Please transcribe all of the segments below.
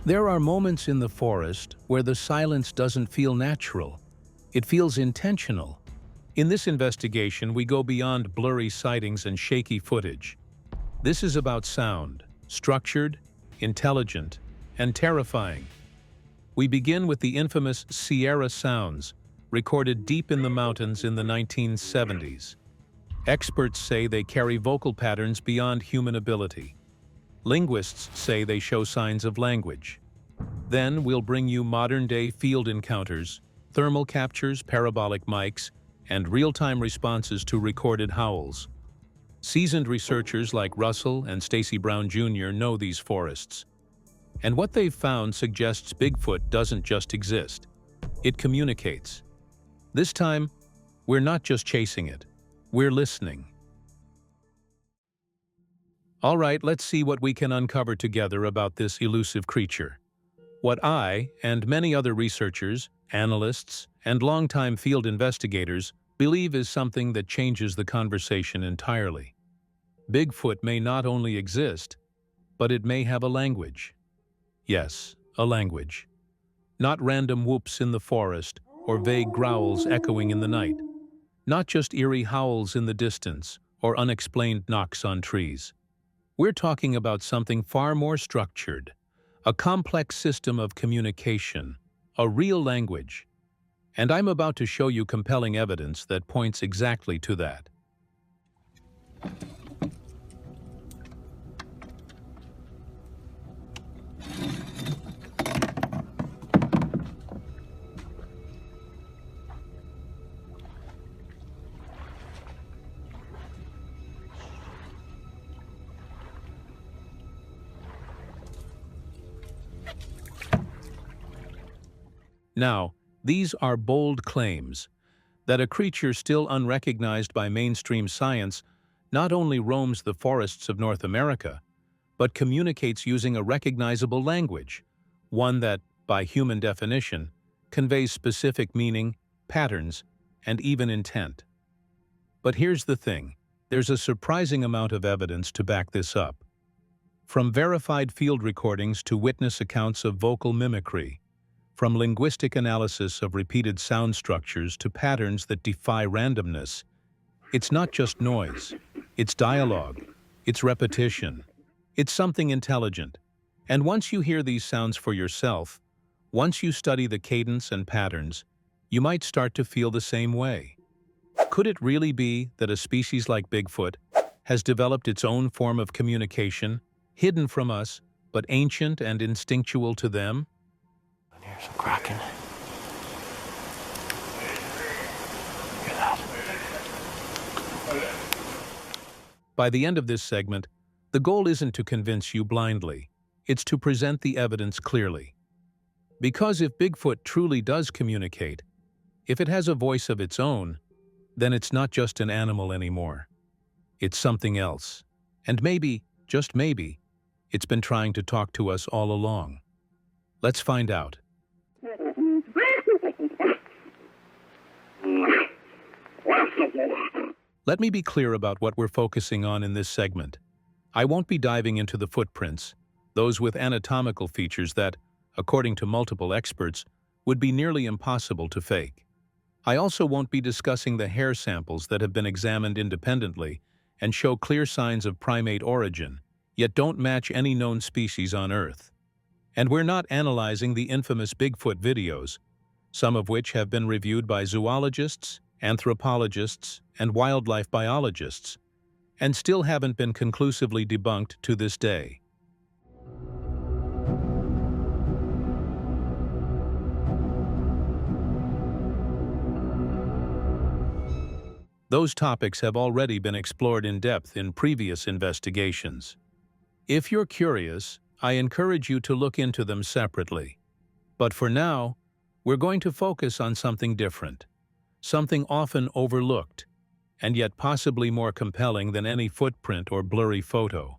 There are moments in the forest where the silence doesn't feel natural. It feels intentional. In this investigation, we go beyond blurry sightings and shaky footage. This is about sound, structured, intelligent, and terrifying. We begin with the infamous Sierra sounds, recorded deep in the mountains in the 1970s. Experts say they carry vocal patterns beyond human ability. Linguists say they show signs of language. Then we'll bring you modern-day field encounters, thermal captures, parabolic mics, and real-time responses to recorded howls. Seasoned researchers like Russell and Stacy Brown Jr. know these forests. And what they've found suggests Bigfoot doesn't just exist. It communicates. This time, we're not just chasing it. We're listening. All right, let's see what we can uncover together about this elusive creature. What I, and many other researchers, analysts, and longtime field investigators believe is something that changes the conversation entirely. Bigfoot may not only exist, but it may have a language. Yes, a language. Not random whoops in the forest or vague growls echoing in the night. Not just eerie howls in the distance or unexplained knocks on trees. We're talking about something far more structured, a complex system of communication, a real language. And I'm about to show you compelling evidence that points exactly to that. Now, these are bold claims that a creature still unrecognized by mainstream science not only roams the forests of North America, but communicates using a recognizable language, one that, by human definition, conveys specific meaning, patterns, and even intent. But here's the thing, there's a surprising amount of evidence to back this up. From verified field recordings to witness accounts of vocal mimicry, from linguistic analysis of repeated sound structures to patterns that defy randomness, it's not just noise, it's dialogue, it's repetition, it's something intelligent. And once you hear these sounds for yourself, once you study the cadence and patterns, you might start to feel the same way. Could it really be that a species like Bigfoot has developed its own form of communication, hidden from us, but ancient and instinctual to them? Here's a kraken. Hear that? By the end of this segment, the goal isn't to convince you blindly, it's to present the evidence clearly. Because if Bigfoot truly does communicate, if it has a voice of its own, then it's not just an animal anymore. It's something else. And maybe, just maybe, it's been trying to talk to us all along. Let's find out. Let me be clear about what we're focusing on in this segment. I won't be diving into the footprints, those with anatomical features that, according to multiple experts, would be nearly impossible to fake. I also won't be discussing the hair samples that have been examined independently and show clear signs of primate origin, yet don't match any known species on Earth. And we're not analyzing the infamous Bigfoot videos, some of which have been reviewed by zoologists, anthropologists, and wildlife biologists, and still haven't been conclusively debunked to this day. Those topics have already been explored in depth in previous investigations. If you're curious, I encourage you to look into them separately. But for now, we're going to focus on something different, something often overlooked, and yet possibly more compelling than any footprint or blurry photo.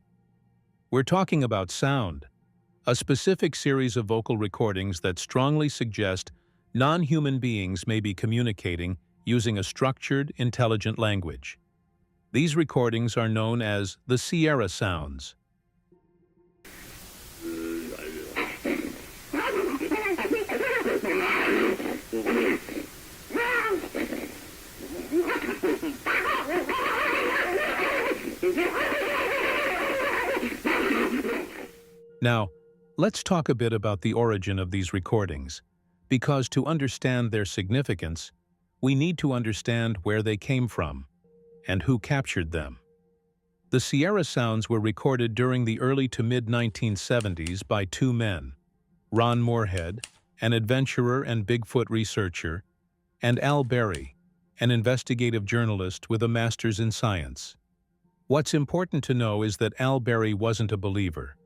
We're talking about sound, a specific series of vocal recordings that strongly suggest non-human beings may be communicating using a structured, intelligent language. These recordings are known as the Sierra sounds. Now, let's talk a bit about the origin of these recordings, because to understand their significance, we need to understand where they came from and who captured them. The Sierra Sounds were recorded during the early to mid-1970s by two men, Ron Moorhead, an adventurer and Bigfoot researcher, and Al Berry, an investigative journalist with a master's in science. What's important to know is that Al Berry wasn't a believer.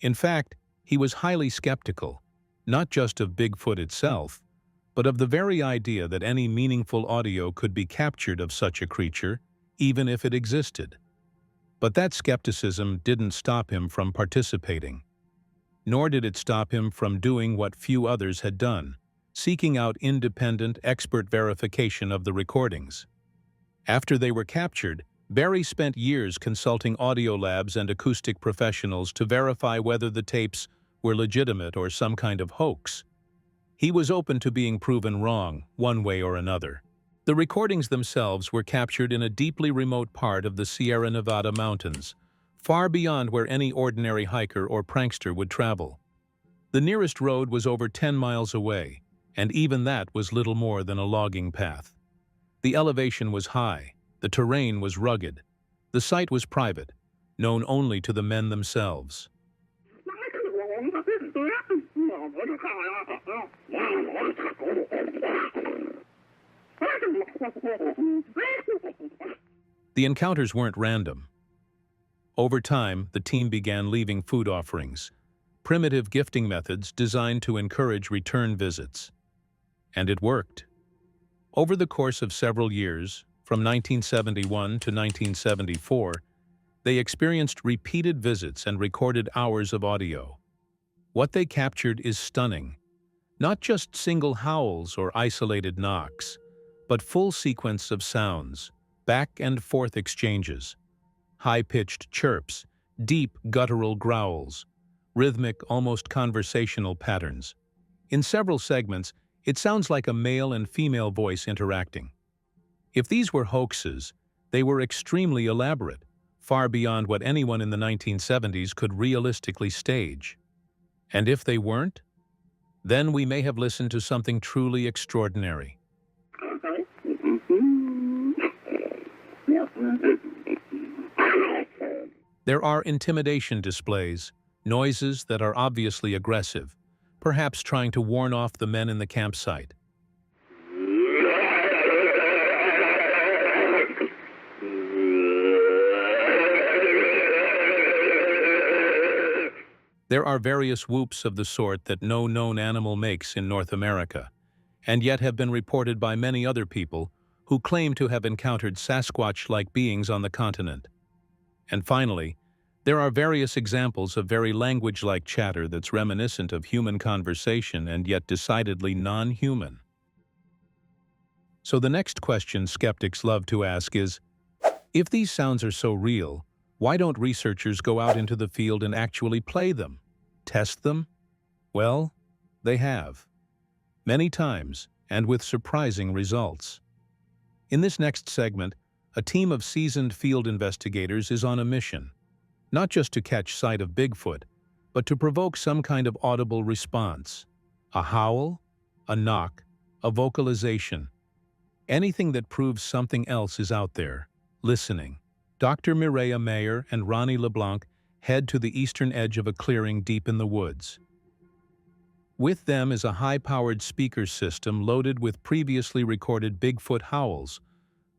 In fact, he was highly skeptical, not just of Bigfoot itself, but of the very idea that any meaningful audio could be captured of such a creature, even if it existed. But that skepticism didn't stop him from participating. Nor did it stop him from doing what few others had done, seeking out independent, expert verification of the recordings. After they were captured, Berry spent years consulting audio labs and acoustic professionals to verify whether the tapes were legitimate or some kind of hoax. He was open to being proven wrong, one way or another. The recordings themselves were captured in a deeply remote part of the Sierra Nevada mountains, far beyond where any ordinary hiker or prankster would travel. The nearest road was over 10 miles away, and even that was little more than a logging path. The elevation was high, the terrain was rugged, the site was private, known only to the men themselves. The encounters weren't random. Over time, the team began leaving food offerings, primitive gifting methods designed to encourage return visits. And it worked. Over the course of several years, from 1971 to 1974, they experienced repeated visits and recorded hours of audio. What they captured is stunning. Not just single howls or isolated knocks, but full sequence of sounds, back and forth exchanges, high-pitched chirps, deep guttural growls, rhythmic, almost conversational patterns. In several segments, it sounds like a male and female voice interacting. If these were hoaxes, they were extremely elaborate, far beyond what anyone in the 1970s could realistically stage. And if they weren't, then we may have listened to something truly extraordinary. There are intimidation displays, noises that are obviously aggressive, perhaps trying to warn off the men in the campsite. There are various whoops of the sort that no known animal makes in North America, and yet have been reported by many other people who claim to have encountered Sasquatch-like beings on the continent. And finally, there are various examples of very language-like chatter that's reminiscent of human conversation and yet decidedly non-human. So the next question skeptics love to ask is, if these sounds are so real, why don't researchers go out into the field and actually play them? Test them? Well, they have. Many times, and with surprising results. In this next segment, a team of seasoned field investigators is on a mission, not just to catch sight of Bigfoot, but to provoke some kind of audible response. A howl, a knock, a vocalization. Anything that proves something else is out there, listening. Dr. Mireya Mayer and Ronnie LeBlanc head to the eastern edge of a clearing deep in the woods. With them is a high-powered speaker system loaded with previously recorded Bigfoot howls,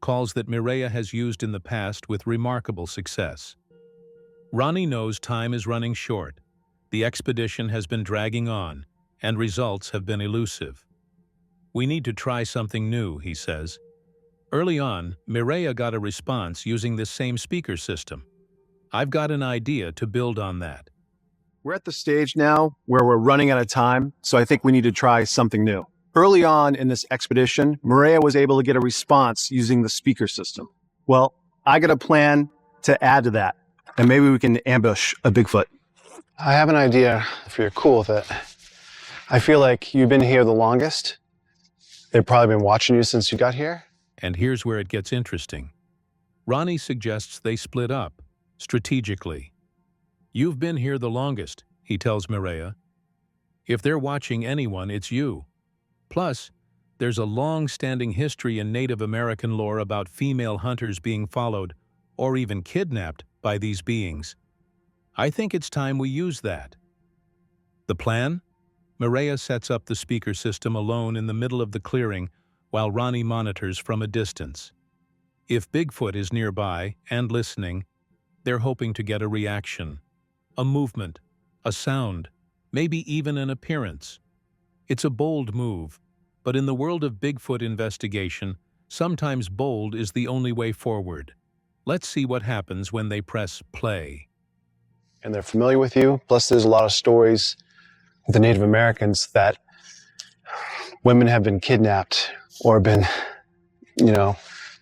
calls that Mireya has used in the past with remarkable success. Ronnie knows time is running short. The expedition has been dragging on, and results have been elusive. We need to try something new, he says. Early on, Mireya got a response using this same speaker system. I've got an idea to build on that. We're at the stage now where we're running out of time, so I think we need to try something new. Early on in this expedition, Mireya was able to get a response using the speaker system. Well, I got a plan to add to that, and maybe we can ambush a Bigfoot. I have an idea, if you're cool with it. I feel like you've been here the longest. They've probably been watching you since you got here. And here's where it gets interesting. Ronnie suggests they split up, strategically. "You've been here the longest," he tells Mireya. "If they're watching anyone, it's you. Plus, there's a long-standing history in Native American lore about female hunters being followed, or even kidnapped, by these beings. I think it's time we use that." The plan? Mireya sets up the speaker system alone in the middle of the clearing while Ronnie monitors from a distance. If Bigfoot is nearby and listening, they're hoping to get a reaction, a movement, a sound, maybe even an appearance. It's a bold move, but in the world of Bigfoot investigation, sometimes bold is the only way forward. Let's see what happens when they press play. And they're familiar with you. Plus, there's a lot of stories with the Native Americans that women have been kidnapped or been,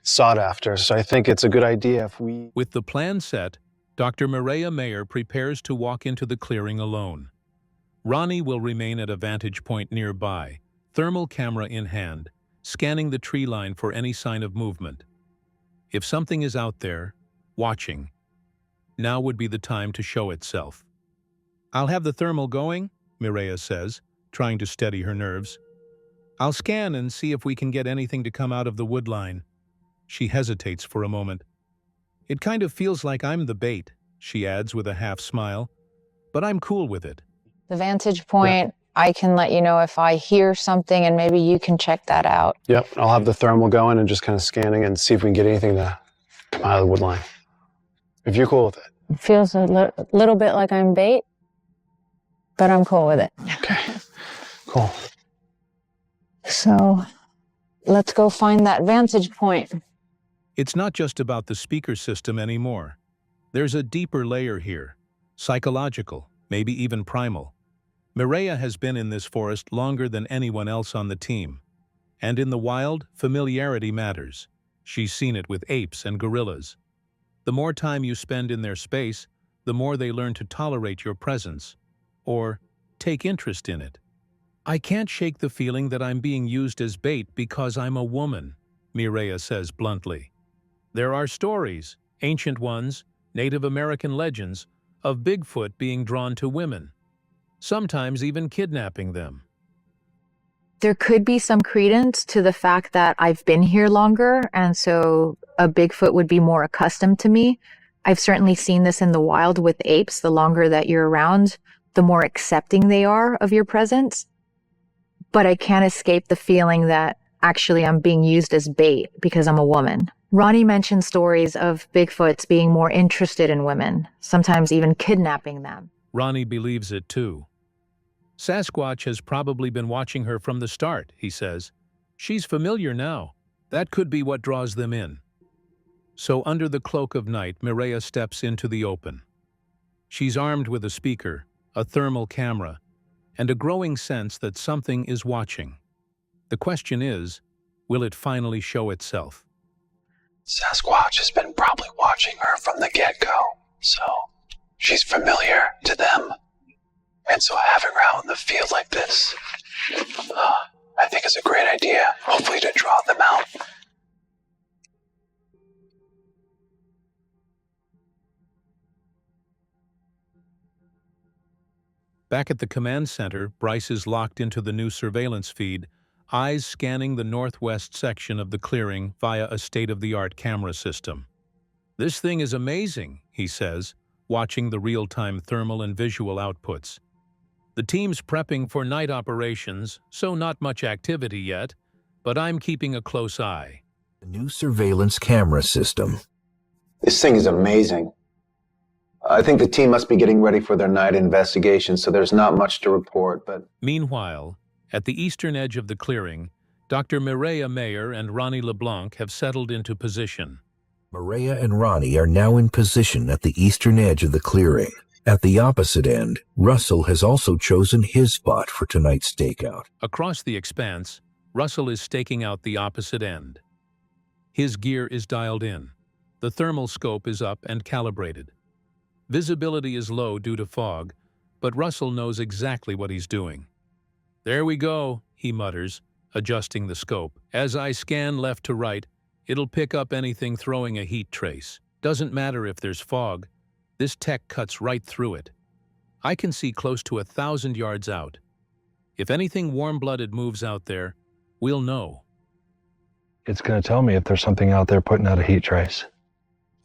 sought after. So I think it's a good idea if we... With the plan set, Dr. Mireya Mayer prepares to walk into the clearing alone. Ronnie will remain at a vantage point nearby, thermal camera in hand, scanning the tree line for any sign of movement. If something is out there, watching, now would be the time to show itself. "I'll have the thermal going," Mireya says, trying to steady her nerves. "I'll scan and see if we can get anything to come out of the wood line." She hesitates for a moment. "It kind of feels like I'm the bait," she adds with a half smile, "but I'm cool with it." The vantage point, I can let you know if I hear something and maybe you can check that out. Yep, I'll have the thermal going and just kind of scanning and see if we can get anything to come out of the wood line. If you're cool with it. It feels a little bit like I'm bait, but I'm cool with it. Okay, cool. So let's go find that vantage point. It's not just about the speaker system anymore. There's a deeper layer here, psychological, maybe even primal. Mireya has been in this forest longer than anyone else on the team. And in the wild, familiarity matters. She's seen it with apes and gorillas. The more time you spend in their space, the more they learn to tolerate your presence, or take interest in it. "I can't shake the feeling that I'm being used as bait because I'm a woman," Mireya says bluntly. "There are stories, ancient ones, Native American legends, of Bigfoot being drawn to women, sometimes even kidnapping them." There could be some credence to the fact that I've been here longer, and so a Bigfoot would be more accustomed to me. I've certainly seen this in the wild with apes. The longer that you're around, the more accepting they are of your presence. But I can't escape the feeling that actually I'm being used as bait because I'm a woman. Ronnie mentioned stories of Bigfoots being more interested in women, sometimes even kidnapping them. Ronnie believes it too. "Sasquatch has probably been watching her from the start," he says. "She's familiar now. That could be what draws them in." So under the cloak of night, Mireya steps into the open. She's armed with a speaker, a thermal camera, and a growing sense that something is watching. The question is, will it finally show itself? Sasquatch has been probably watching her from the get-go, so she's familiar to them. And so having her out in the field like this, I think is a great idea, hopefully to draw them out. Back at the command center, Bryce is locked into the new surveillance feed, eyes scanning the northwest section of the clearing via a state-of-the-art camera system. "This thing is amazing," he says, watching the real-time thermal and visual outputs. "The team's prepping for night operations, so not much activity yet, but I'm keeping a close eye." A new surveillance camera system. This thing is amazing. I think the team must be getting ready for their night investigation, so there's not much to report, but... Meanwhile, at the eastern edge of the clearing, Dr. Mireya Mayer and Ronnie LeBlanc have settled into position. Mireya and Ronnie are now in position at the eastern edge of the clearing. At the opposite end, Russell has also chosen his spot for tonight's stakeout. Across the expanse, Russell is staking out the opposite end. His gear is dialed in. The thermal scope is up and calibrated. Visibility is low due to fog, but Russell knows exactly what he's doing. "There we go," he mutters, adjusting the scope. "As I scan left to right, It'll pick up anything throwing a heat trace. Doesn't matter if there's fog. This tech cuts right through it. I can see close to 1,000 yards out. If anything warm-blooded moves out there, we'll know. It's going to tell me if there's something out there putting out a heat trace.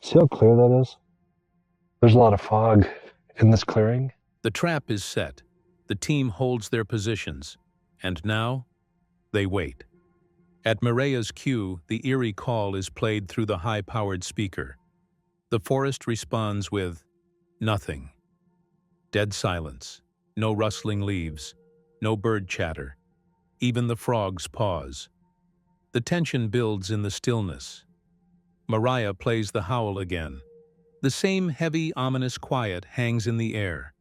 See how clear that is? There's a lot of fog in this clearing. The trap is set. The team holds their positions. And now, they wait. At Mireya's cue, the eerie call is played through the high-powered speaker. The forest responds with nothing. Dead silence. No rustling leaves. No bird chatter. Even the frogs pause. The tension builds in the stillness. Mireya plays the howl again. The same heavy, ominous quiet hangs in the air.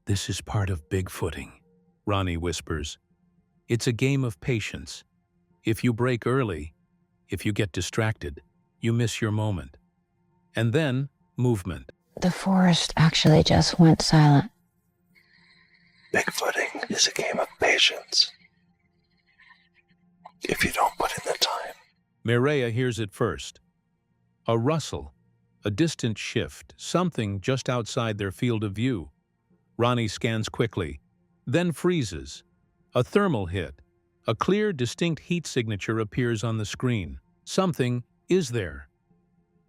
This is part of Bigfooting, Ronnie whispers. It's a game of patience. If you break early, if you get distracted, you miss your moment. And then, movement. The forest actually just went silent. Bigfooting is a game of patience. If you don't put in the time. Mireya hears it first. A rustle, a distant shift, something just outside their field of view. Ronnie scans quickly, then freezes. A thermal hit. A clear, distinct heat signature appears on the screen. Something is there.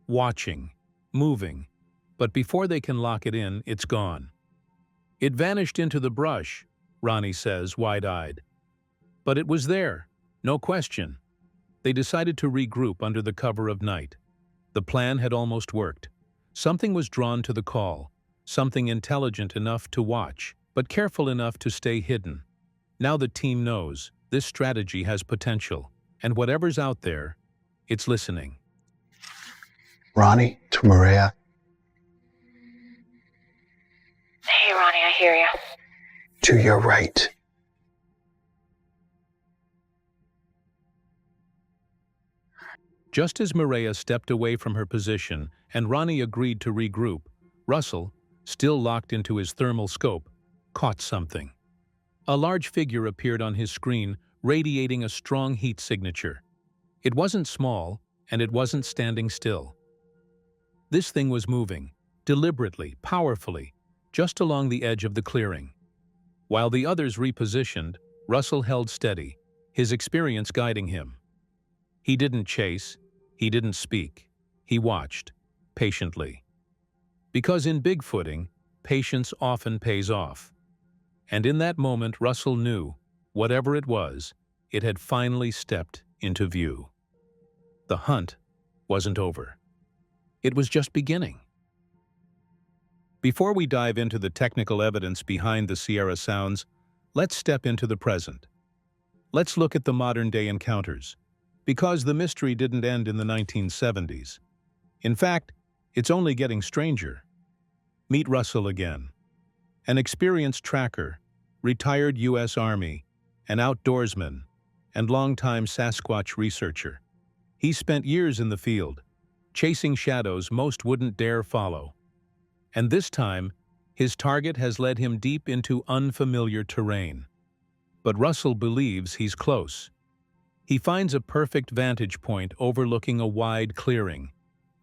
Watching, moving. But before they can lock it in, it's gone. It vanished into the brush, Ronnie says, wide-eyed. But it was there, no question. They decided to regroup under the cover of night. The plan had almost worked. Something was drawn to the call, something intelligent enough to watch, but careful enough to stay hidden. Now the team knows this strategy has potential, and whatever's out there, it's listening. Ronnie, to Mireya. Hey, Ronnie, I hear you. To your right. Just as Mireya stepped away from her position and Ronnie agreed to regroup, Russell, still locked into his thermal scope, caught something. A large figure appeared on his screen, radiating a strong heat signature. It wasn't small, and it wasn't standing still. This thing was moving, deliberately, powerfully, just along the edge of the clearing. While the others repositioned, Russell held steady, his experience guiding him. He didn't chase, he didn't speak, he watched, patiently. Because in Bigfooting, patience often pays off. And in that moment, Russell knew, whatever it was, it had finally stepped into view. The hunt wasn't over. It was just beginning. Before we dive into the technical evidence behind the Sierra sounds, let's step into the present. Let's look at the modern-day encounters, because the mystery didn't end in the 1970s. In fact, it's only getting stranger. Meet Russell again. An experienced tracker, retired U.S. Army, an outdoorsman, and longtime Sasquatch researcher. He spent years in the field, chasing shadows most wouldn't dare follow. And this time, his target has led him deep into unfamiliar terrain. But Russell believes he's close. He finds a perfect vantage point overlooking a wide clearing,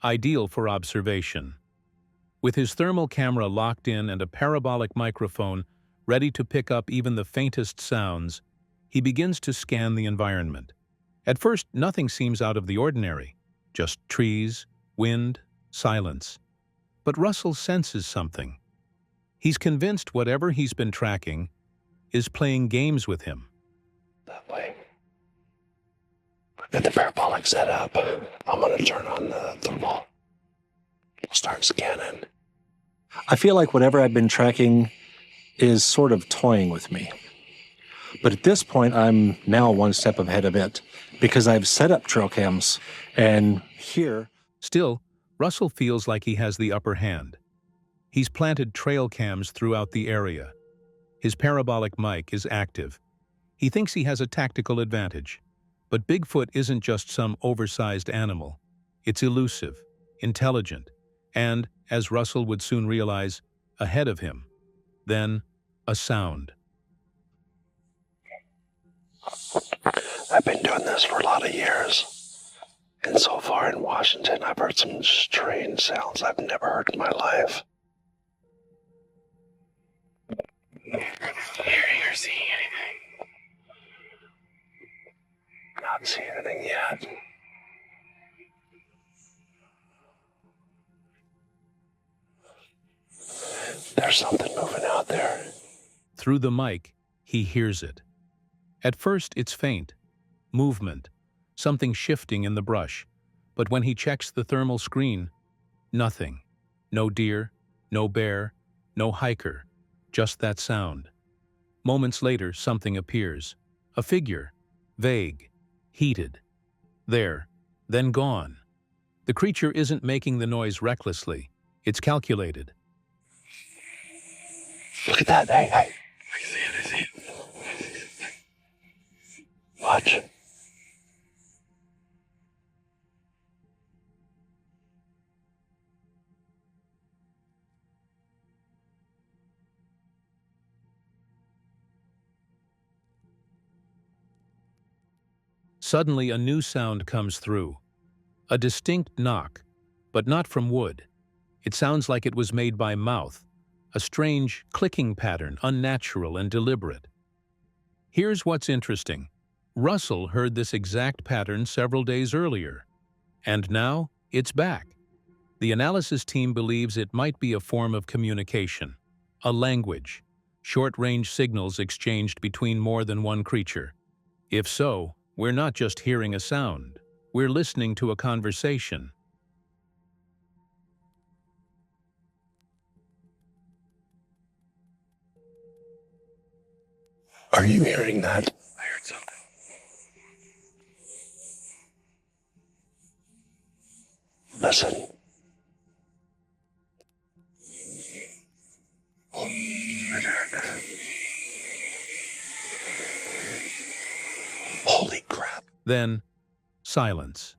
ideal for observation. With his thermal camera locked in and a parabolic microphone ready to pick up even the faintest sounds, he begins to scan the environment. At first, nothing seems out of the ordinary, just trees, wind, silence. But Russell senses something. He's convinced whatever he's been tracking is playing games with him. That way. Get the parabolic set up. I'm going to turn on the thermal. Start scanning. I feel like whatever I've been tracking is sort of toying with me. But at this point, I'm now one step ahead of it because I've set up trail cams, and here... Still, Russell feels like he has the upper hand. He's planted trail cams throughout the area. His parabolic mic is active. He thinks he has a tactical advantage. But Bigfoot isn't just some oversized animal. It's elusive, intelligent, and, as Russell would soon realize, ahead of him. Then, a sound. I've been doing this for a lot of years. And so far in Washington, I've heard some strange sounds I've never heard in my life. Hearing or seeing anything? Not seeing anything yet. There's something moving out there. Through the mic, he hears it. At first, it's faint. Movement. Something shifting in the brush. But when he checks the thermal screen, nothing. No deer, no bear, no hiker. Just that sound. Moments later, something appears. A figure. Vague. Heated. There. Then gone. The creature isn't making the noise recklessly. It's calculated. Look at that. Hey. I see it. Watch. Suddenly, a new sound comes through. A distinct knock, but not from wood. It sounds like it was made by mouth, a strange clicking pattern, unnatural and deliberate. Here's what's interesting. Russell heard this exact pattern several days earlier, and now it's back. The analysis team believes it might be a form of communication, a language, short-range signals exchanged between more than one creature. If so, we're not just hearing a sound, we're listening to a conversation. Are you hearing that? I heard something. Listen. Holy crap. Then, silence.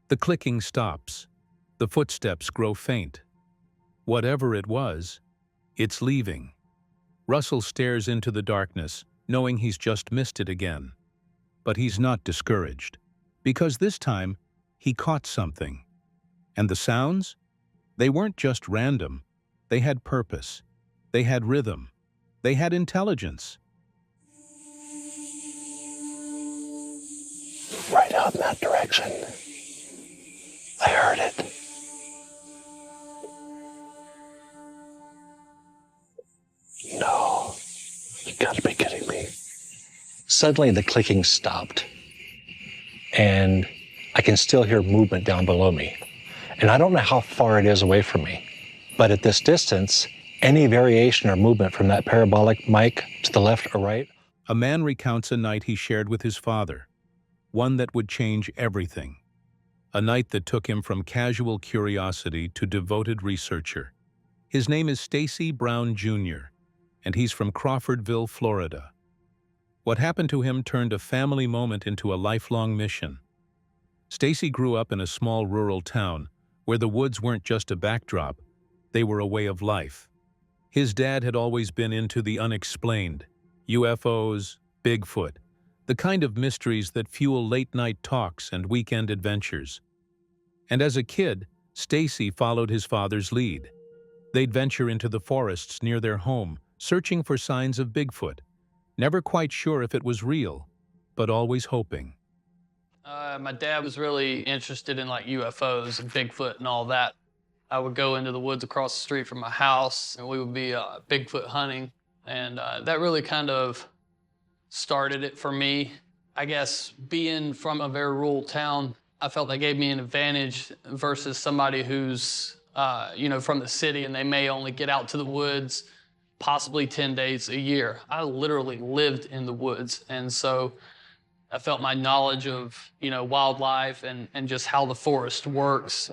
The clicking stops. The footsteps grow faint. Whatever it was, it's leaving. Russell stares into the darkness, knowing he's just missed it again. But he's not discouraged, because this time, he caught something. And the sounds? They weren't just random. They had purpose. They had rhythm. They had intelligence. Right out in that direction. I heard it. No. You gotta be kidding me. Suddenly the clicking stopped, and I can still hear movement down below me. And I don't know how far it is away from me, but at this distance, any variation or movement from that parabolic mic to the left or right. A man recounts a night he shared with his father, one that would change everything. A night that took him from casual curiosity to devoted researcher. His name is Stacy Brown Jr., and he's from Crawfordville, Florida. What happened to him turned a family moment into a lifelong mission. Stacy grew up in a small rural town where the woods weren't just a backdrop, they were a way of life. His dad had always been into the unexplained, UFOs, Bigfoot, the kind of mysteries that fuel late-night talks and weekend adventures. And as a kid, Stacy followed his father's lead. They'd venture into the forests near their home, searching for signs of Bigfoot, never quite sure if it was real, but always hoping. My dad was really interested in like UFOs and Bigfoot and all that. I would go into the woods across the street from my house and we would be Bigfoot hunting. And that really kind of started it for me. I guess being from a very rural town, I felt that gave me an advantage versus somebody who's, from the city and they may only get out to the woods possibly 10 days a year. I literally lived in the woods. And so I felt my knowledge of, wildlife and just how the forest works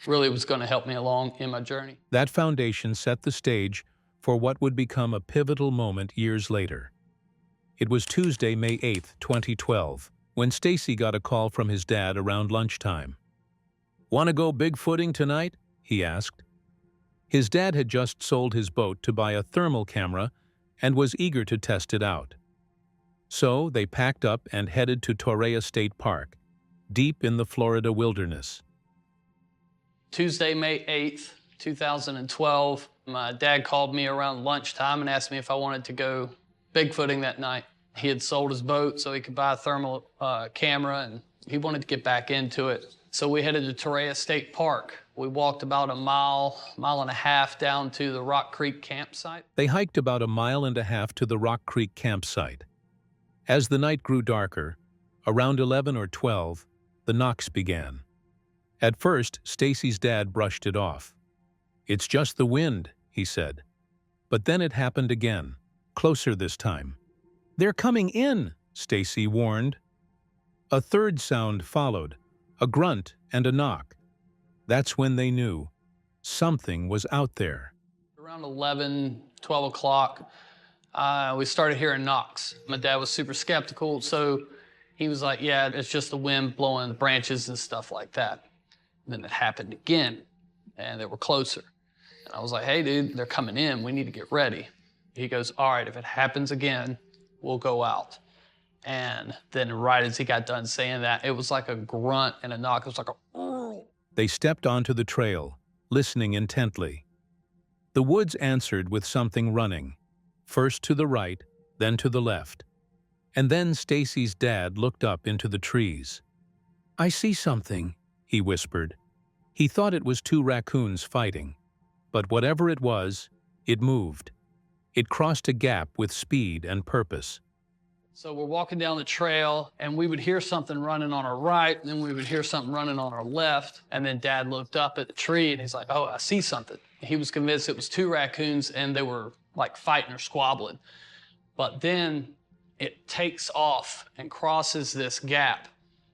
really was going to help me along in my journey. That foundation set the stage for what would become a pivotal moment years later. It was Tuesday, May 8, 2012, when Stacy got a call from his dad around lunchtime. "Want to go Bigfooting tonight?" he asked. His dad had just sold his boat to buy a thermal camera and was eager to test it out. So they packed up and headed to Torreya State Park, deep in the Florida wilderness. Tuesday, May 8th, 2012, my dad called me around lunchtime and asked me if I wanted to go Bigfooting that night. He had sold his boat so he could buy a thermal camera, and he wanted to get back into it. So we headed to Torreya State Park. We walked about a mile and a half down to the Rock Creek campsite. They hiked about a mile and a half to the Rock Creek campsite. As the night grew darker, around 11 or 12, the knocks began. At first, Stacy's dad brushed it off. "It's just the wind," he said. But then it happened again, closer this time. "They're coming in," Stacy warned. A third sound followed, a grunt and a knock. That's when they knew something was out there. Around 11, 12 o'clock, we started hearing knocks. My dad was super skeptical, so he was like, "Yeah, it's just the wind blowing the branches and stuff like that." And then it happened again, and they were closer. And I was like, "Hey, dude, they're coming in. We need to get ready." He goes, "All right, if it happens again, we'll go out." And then right as he got done saying that, it was like a grunt and a knock. It was like a... They stepped onto the trail, listening intently. The woods answered with something running, first to the right, then to the left. And then Stacy's dad looked up into the trees. "I see something," he whispered. He thought it was two raccoons fighting. But whatever it was, it moved. It crossed a gap with speed and purpose. So we're walking down the trail, and we would hear something running on our right, and then we would hear something running on our left. And then Dad looked up at the tree, and he's like, "Oh, I see something." He was convinced it was two raccoons, and they were like fighting or squabbling. But then it takes off and crosses this gap.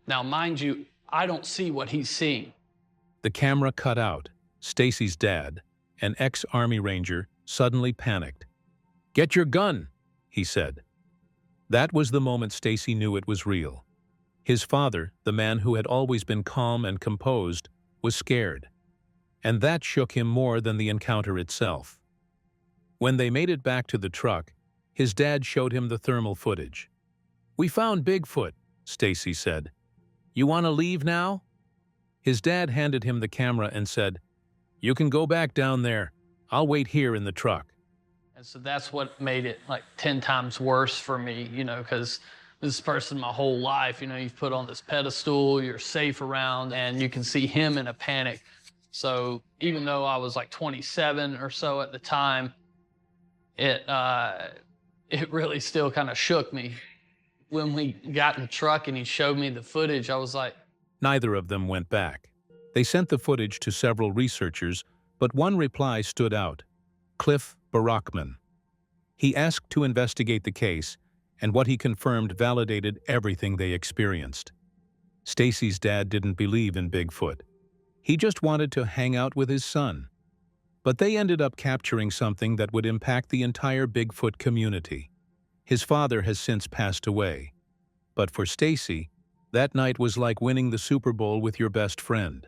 Now, mind you, I don't see what he's seeing. The camera cut out. Stacy's dad, an ex-Army Ranger, suddenly panicked. "Get your gun," he said. That was the moment Stacy knew it was real. His father, the man who had always been calm and composed, was scared. And that shook him more than the encounter itself. When they made it back to the truck, his dad showed him the thermal footage. "We found Bigfoot," Stacy said. "You want to leave now?" His dad handed him the camera and said, "You can go back down there. I'll wait here in the truck." And so that's what made it like 10 times worse for me, because this person my whole life, you've put on this pedestal, you're safe around, and you can see him in a panic. So even though I was like 27 or so at the time, it really still kind of shook me. When we got in the truck and he showed me the footage, I was like... Neither of them went back. They sent the footage to several researchers, but one reply stood out. Cliff Barackman. He asked to investigate the case, and what he confirmed validated everything they experienced. Stacy's dad didn't believe in Bigfoot. He just wanted to hang out with his son. But they ended up capturing something that would impact the entire Bigfoot community. His father has since passed away. But for Stacy, that night was like winning the Super Bowl with your best friend.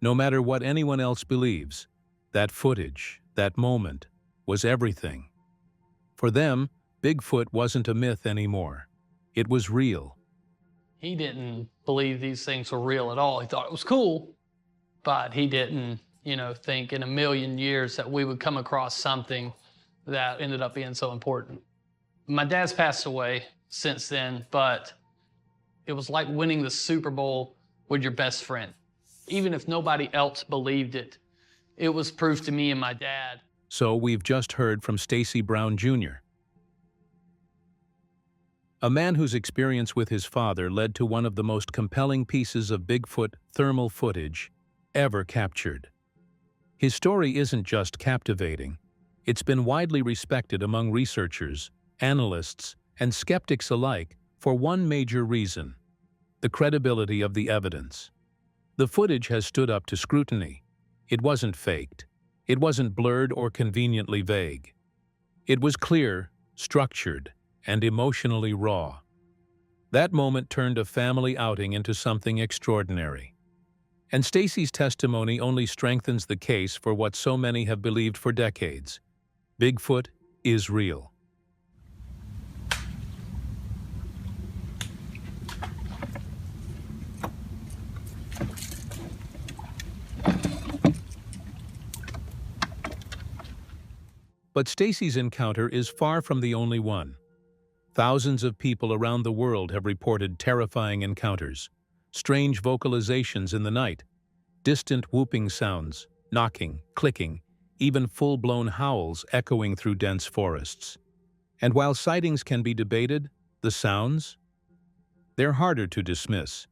No matter what anyone else believes, that footage, that moment, was everything. For them, Bigfoot wasn't a myth anymore. It was real. He didn't believe these things were real at all. He thought it was cool, but he didn't, think in a million years that we would come across something that ended up being so important. My dad's passed away since then, but it was like winning the Super Bowl with your best friend. Even if nobody else believed it, it was proof to me and my dad. So we've just heard from Stacy Brown Jr., a man whose experience with his father led to one of the most compelling pieces of Bigfoot thermal footage ever captured. His story isn't just captivating. It's been widely respected among researchers, analysts, and skeptics alike for one major reason: the credibility of the evidence. The footage has stood up to scrutiny. It wasn't faked. It wasn't blurred or conveniently vague. It was clear, structured, and emotionally raw. That moment turned a family outing into something extraordinary. And Stacy's testimony only strengthens the case for what so many have believed for decades. Bigfoot is real. But Stacy's encounter is far from the only one. Thousands of people around the world have reported terrifying encounters, strange vocalizations in the night, distant whooping sounds, knocking, clicking, even full-blown howls echoing through dense forests. And while sightings can be debated, the sounds? They're harder to dismiss.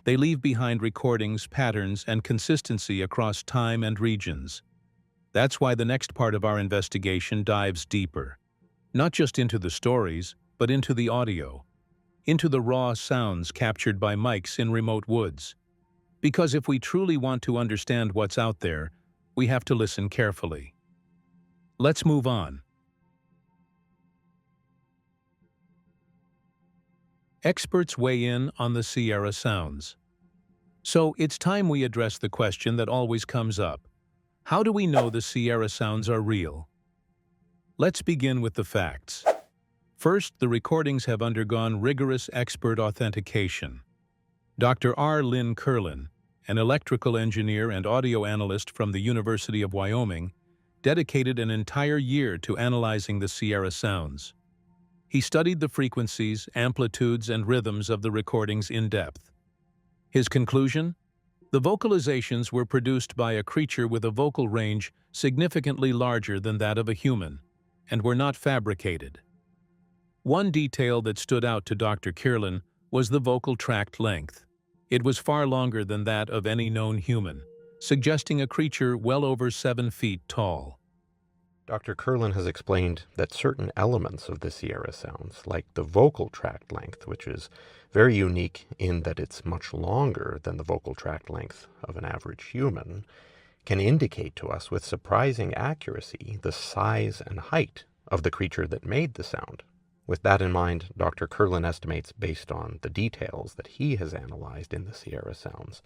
They leave behind recordings, patterns, and consistency across time and regions. That's why the next part of our investigation dives deeper, not just into the stories, but into the audio, into the raw sounds captured by mics in remote woods. Because if we truly want to understand what's out there, we have to listen carefully. Let's move on. Experts weigh in on the Sierra Sounds. So it's time we address the question that always comes up. How do we know the Sierra Sounds are real? Let's begin with the facts. First, the recordings have undergone rigorous expert authentication. Dr. R. Lynn Curlin, an electrical engineer and audio analyst from the University of Wyoming, dedicated an entire year to analyzing the Sierra Sounds. He studied the frequencies, amplitudes, and rhythms of the recordings in depth. His conclusion? The vocalizations were produced by a creature with a vocal range significantly larger than that of a human, and were not fabricated. One detail that stood out to Dr. Curlin was the vocal tract length. It was far longer than that of any known human, suggesting a creature well over 7 feet tall. Dr. Curlin has explained that certain elements of the Sierra Sounds, like the vocal tract length, which is very unique in that it's much longer than the vocal tract length of an average human, can indicate to us with surprising accuracy the size and height of the creature that made the sound. With that in mind, Dr. Curlin estimates, based on the details that he has analyzed in the Sierra Sounds,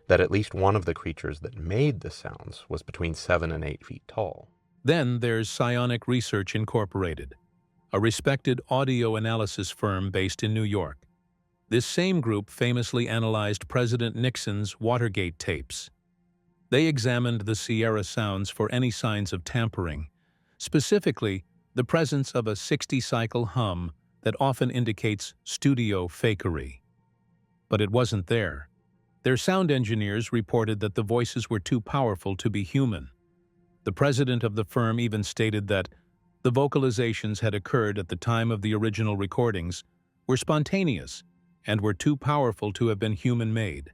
that at least one of the creatures that made the sounds was between 7 and 8 feet tall. Then there's Psionic Research Incorporated, a respected audio analysis firm based in New York. This same group famously analyzed President Nixon's Watergate tapes. They examined the Sierra Sounds for any signs of tampering, specifically the presence of a 60-cycle hum that often indicates studio fakery. But it wasn't there. Their sound engineers reported that the voices were too powerful to be human. The president of the firm even stated that the vocalizations had occurred at the time of the original recordings, were spontaneous, and were too powerful to have been human-made.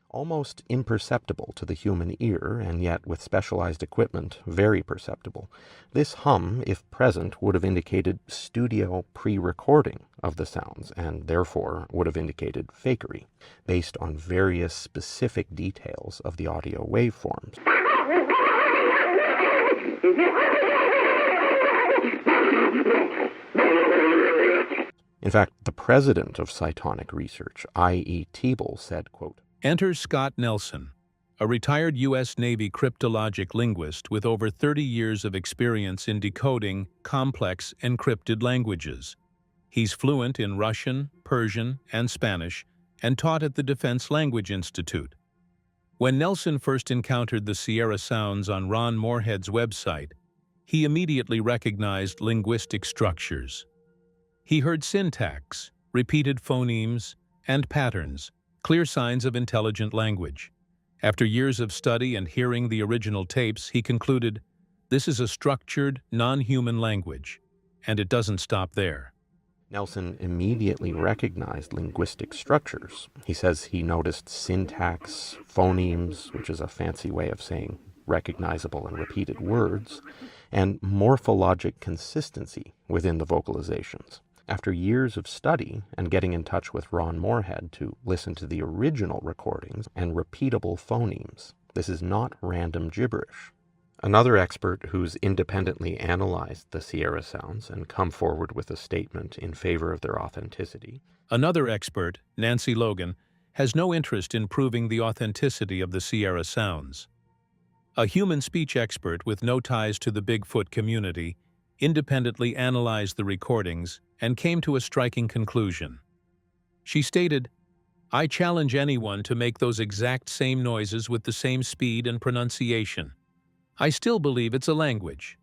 Almost imperceptible to the human ear, and yet with specialized equipment, very perceptible. This hum, if present, would have indicated studio pre-recording of the sounds, and therefore would have indicated fakery, based on various specific details of the audio waveforms. In fact, the president of Psionic Research, I.E. Teeble, said, quote, Enter Scott Nelson, a retired U.S. Navy cryptologic linguist with over 30 years of experience in decoding complex encrypted languages. He's fluent in Russian, Persian, and Spanish, and taught at the Defense Language Institute. When Nelson first encountered the Sierra Sounds on Ron Moorhead's website, he immediately recognized linguistic structures. He heard syntax, repeated phonemes, and patterns, clear signs of intelligent language. After years of study and hearing the original tapes, he concluded, this is a structured, non-human language, and it doesn't stop there. Nelson immediately recognized linguistic structures. He says he noticed syntax, phonemes, which is a fancy way of saying recognizable and repeated words, and morphologic consistency within the vocalizations. After years of study and getting in touch with Ron Moorhead to listen to the original recordings and repeatable phonemes, this is not random gibberish. Another expert who's independently analyzed the Sierra sounds and come forward with a statement in favor of their authenticity. Another expert, Nancy Logan, has no interest in proving the authenticity of the Sierra sounds. A human speech expert with no ties to the Bigfoot community independently analyzed the recordings and came to a striking conclusion. She stated, "I challenge anyone to make those exact same noises with the same speed and pronunciation. I still believe it's a language."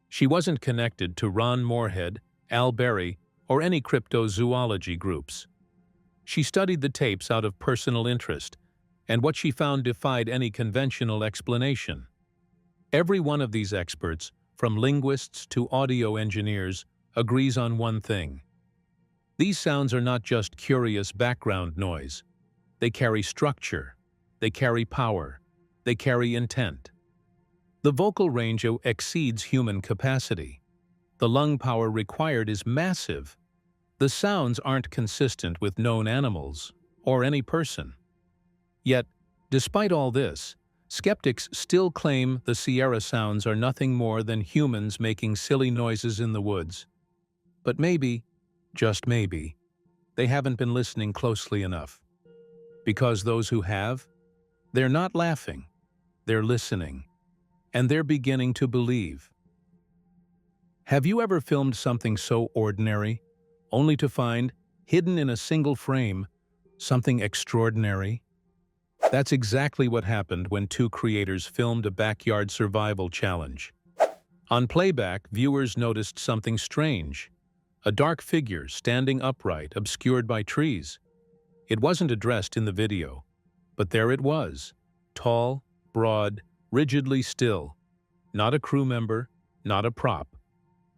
She wasn't connected to Ron Moorhead, Al Berry, or any cryptozoology groups. She studied the tapes out of personal interest, and what she found defied any conventional explanation. Every one of these experts, from linguists to audio engineers, agrees on one thing. These sounds are not just curious background noise. They carry structure, they carry power, they carry intent. The vocal range exceeds human capacity. The lung power required is massive. The sounds aren't consistent with known animals or any person. Yet, despite all this, skeptics still claim the Sierra sounds are nothing more than humans making silly noises in the woods. But maybe, just maybe, they haven't been listening closely enough. Because those who have, they're not laughing, they're listening, and they're beginning to believe. Have you ever filmed something so ordinary, only to find, hidden in a single frame, something extraordinary? That's exactly what happened when two creators filmed a backyard survival challenge. On playback, viewers noticed something strange. A dark figure standing upright, obscured by trees. It wasn't addressed in the video, but there it was, tall, broad, rigidly still. Not a crew member, not a prop.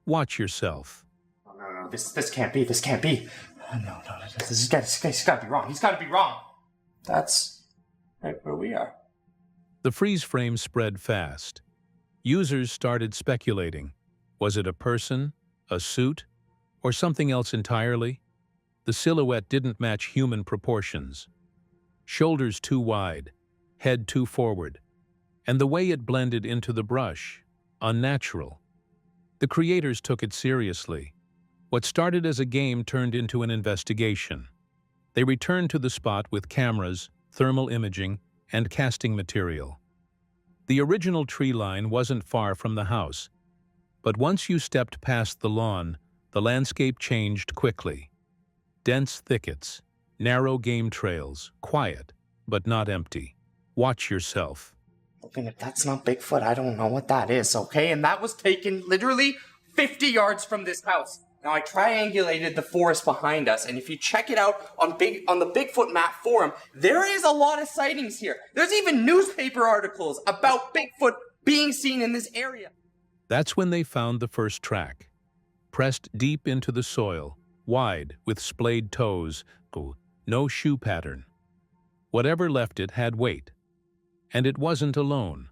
Watch yourself. Oh, no, this can't be, this can't be. No, this guy's gotta be wrong, he's gotta be wrong. That's right where we are. The freeze frame spread fast. Users started speculating. Was it a person, a suit, or something else entirely? The silhouette didn't match human proportions. Shoulders too wide, head too forward, and the way it blended into the brush, unnatural. The creators took it seriously. What started as a game turned into an investigation. They returned to the spot with cameras, thermal imaging, and casting material. The original tree line wasn't far from the house, but once you stepped past the lawn, the landscape changed quickly. Dense thickets, narrow game trails, quiet, but not empty. Watch yourself. Logan, if that's not Bigfoot, I don't know what that is, okay? And that was taken literally 50 yards from this house. Now, I triangulated the forest behind us, and if you check it out on the Bigfoot map forum, there is a lot of sightings here. There's even newspaper articles about Bigfoot being seen in this area. That's when they found the first track. Pressed deep into the soil, wide, with splayed toes, no shoe pattern. Whatever left it had weight. And it wasn't alone.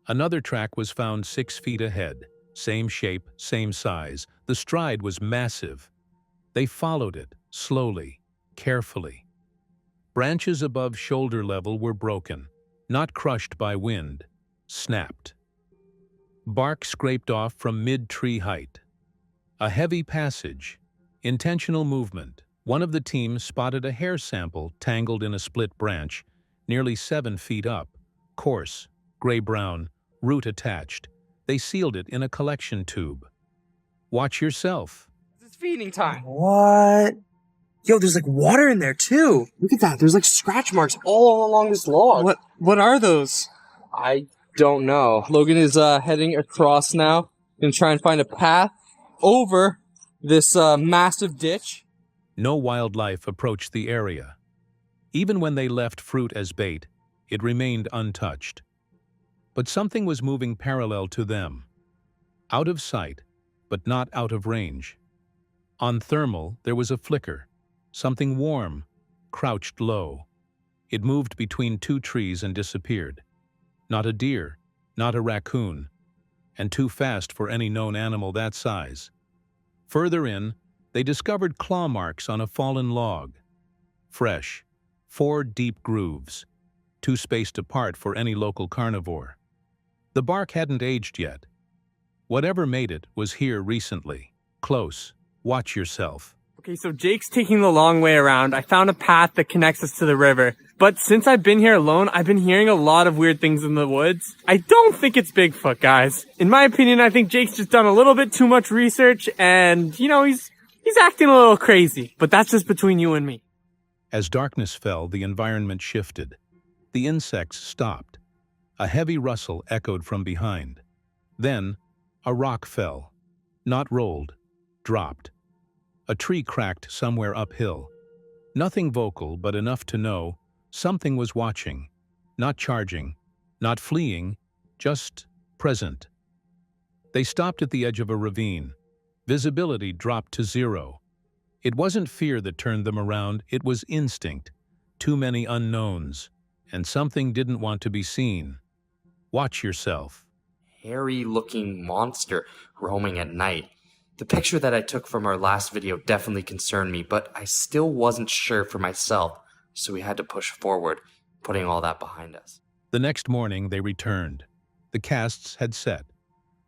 Another track was found 6 feet ahead. Same shape, same size. The stride was massive. They followed it, slowly, carefully. Branches above shoulder level were broken, not crushed by wind, snapped. Bark scraped off from mid-tree height. A heavy passage, intentional movement. One of the team spotted a hair sample tangled in a split branch, nearly 7 feet up, coarse, gray-brown, root attached. They sealed it in a collection tube. Watch yourself. It's feeding time. What? Yo, there's like water in there too. Look at that. There's like scratch marks all along this log. What are those? I don't know. Logan is heading across now and try and find a path over this massive ditch. No wildlife approached the area. Even when they left fruit as bait, it remained untouched. But something was moving parallel to them. Out of sight, but not out of range. On thermal, there was a flicker. Something warm, crouched low. It moved between 2 trees and disappeared. Not a deer, not a raccoon, and too fast for any known animal that size. Further in, they discovered claw marks on a fallen log. Fresh, 4 deep grooves, too spaced apart for any local carnivore. The bark hadn't aged yet. Whatever made it was here recently. Close. Watch yourself. Okay, so Jake's taking the long way around. I found a path that connects us to the river. But since I've been here alone, I've been hearing a lot of weird things in the woods. I don't think it's Bigfoot, guys. In my opinion, I think Jake's just done a little bit too much research and, he's acting a little crazy. But that's just between you and me. As darkness fell, the environment shifted. The insects stopped. A heavy rustle echoed from behind. Then, a rock fell. Not rolled, dropped. A tree cracked somewhere uphill. Nothing vocal, but enough to know something was watching. Not charging, not fleeing, just present. They stopped at the edge of a ravine. Visibility dropped to 0. It wasn't fear that turned them around, it was instinct. Too many unknowns, and something didn't want to be seen. Watch yourself. Hairy-looking monster roaming at night. The picture that I took from our last video definitely concerned me, but I still wasn't sure for myself, so we had to push forward, putting all that behind us. The next morning, they returned. The casts had set.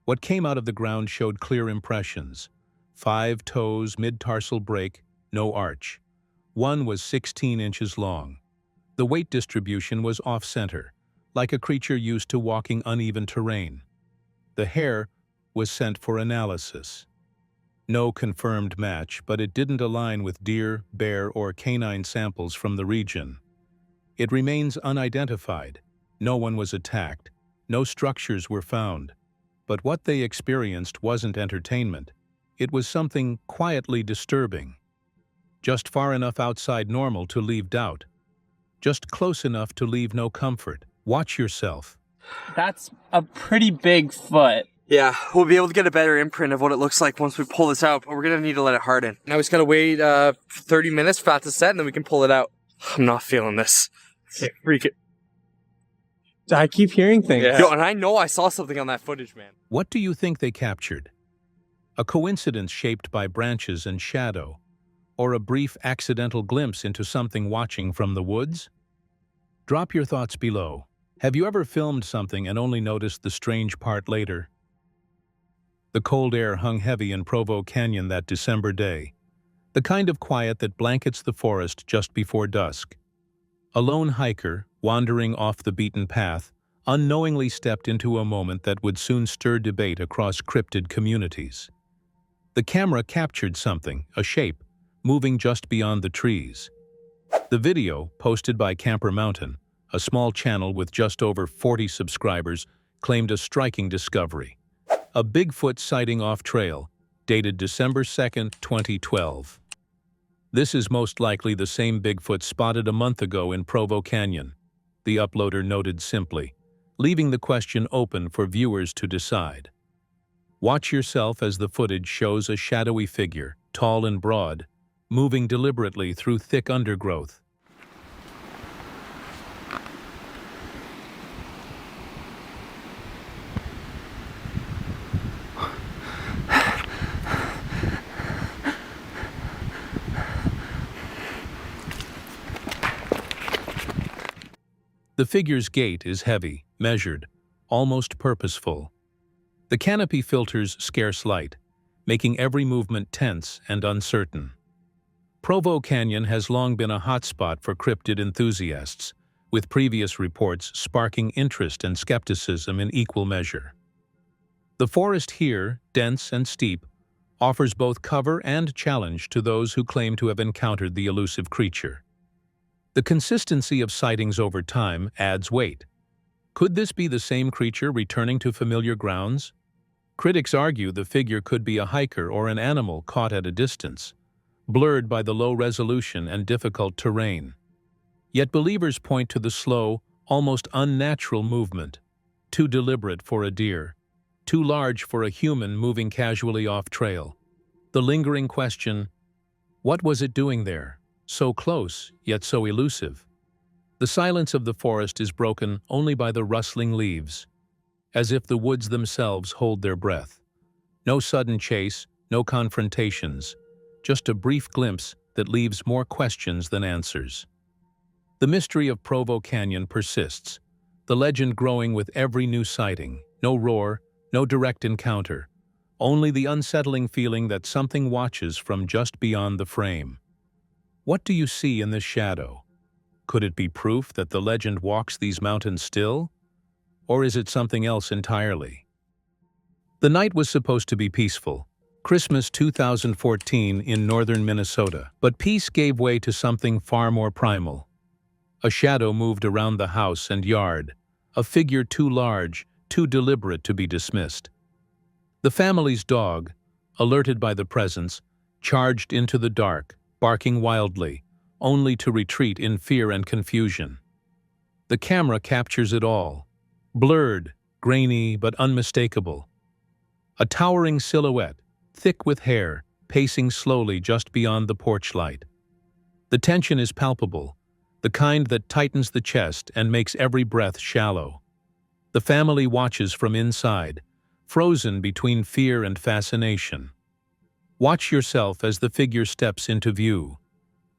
What came out of the ground showed clear impressions. 5 toes, mid-tarsal break, no arch. One was 16 inches long. The weight distribution was off-center, like a creature used to walking uneven terrain. The hair was sent for analysis. No confirmed match, but it didn't align with deer, bear, or canine samples from the region. It remains unidentified. No one was attacked. No structures were found. But what they experienced wasn't entertainment. It was something quietly disturbing. Just far enough outside normal to leave doubt. Just close enough to leave no comfort. Watch yourself. That's a pretty big foot. Yeah, we'll be able to get a better imprint of what it looks like once we pull this out, but we're gonna need to let it harden. Now we just gotta wait 30 minutes for that to set, and then we can pull it out. I'm not feeling this. Freak it. I keep hearing things. Yeah. Yo, and I know I saw something on that footage, man. What do you think they captured? A coincidence shaped by branches and shadow, or a brief accidental glimpse into something watching from the woods? Drop your thoughts below. Have you ever filmed something and only noticed the strange part later? The cold air hung heavy in Provo Canyon that December day, the kind of quiet that blankets the forest just before dusk. A lone hiker, wandering off the beaten path, unknowingly stepped into a moment that would soon stir debate across cryptid communities. The camera captured something, a shape, moving just beyond the trees. The video, posted by Camper Mountain, a small channel with just over 40 subscribers, claimed a striking discovery. A Bigfoot sighting off-trail, dated December 2nd, 2012. This is most likely the same Bigfoot spotted a month ago in Provo Canyon, the uploader noted simply, leaving the question open for viewers to decide. Watch yourself as the footage shows a shadowy figure, tall and broad, moving deliberately through thick undergrowth. The figure's gait is heavy, measured, almost purposeful. The canopy filters scarce light, making every movement tense and uncertain. Provo Canyon has long been a hotspot for cryptid enthusiasts, with previous reports sparking interest and skepticism in equal measure. The forest here, dense and steep, offers both cover and challenge to those who claim to have encountered the elusive creature. The consistency of sightings over time adds weight. Could this be the same creature returning to familiar grounds? Critics argue the figure could be a hiker or an animal caught at a distance, blurred by the low resolution and difficult terrain. Yet believers point to the slow, almost unnatural movement, too deliberate for a deer, too large for a human moving casually off-trail. The lingering question, what was it doing there? So close, yet so elusive. The silence of the forest is broken only by the rustling leaves. as if the woods themselves hold their breath. No sudden chase, no confrontations, just a brief glimpse that leaves more questions than answers. The mystery of Provo Canyon persists, the legend growing with every new sighting. No roar, no direct encounter, only the unsettling feeling that something watches from just beyond the frame. What do you see in this shadow? Could it be proof that the legend walks these mountains still? Or is it something else entirely? The night was supposed to be peaceful, Christmas 2014 in northern Minnesota, but peace gave way to something far more primal. A shadow moved around the house and yard, a figure too large, too deliberate to be dismissed. The family's dog, alerted by the presence, charged into the dark, barking wildly, only to retreat in fear and confusion. The camera captures it all, blurred, grainy, but unmistakable. A towering silhouette, thick with hair, pacing slowly just beyond the porch light. The tension is palpable, the kind that tightens the chest and makes every breath shallow. The family watches from inside, frozen between fear and fascination. Watch yourself as the figure steps into view,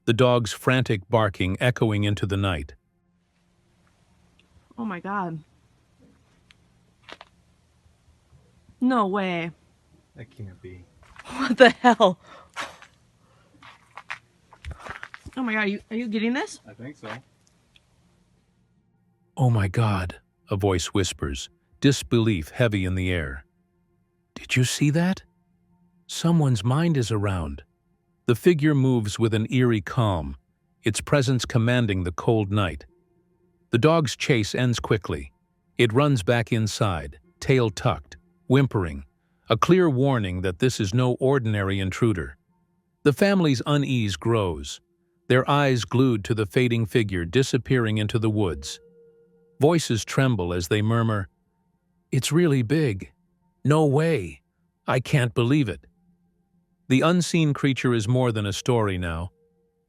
the dog's frantic barking echoing into the night. Oh my God. No way. That can't be. What the hell? Oh my God, are you getting this? I think so. Oh my God, a voice whispers, disbelief heavy in the air. Did you see that? Someone's mind is around. The figure moves with an eerie calm, its presence commanding the cold night. The dog's chase ends quickly. It runs back inside, tail tucked, whimpering, a clear warning that this is no ordinary intruder. The family's unease grows, their eyes glued to the fading figure disappearing into the woods. Voices tremble as they murmur, "It's really big. No way. I can't believe it." The unseen creature is more than a story now.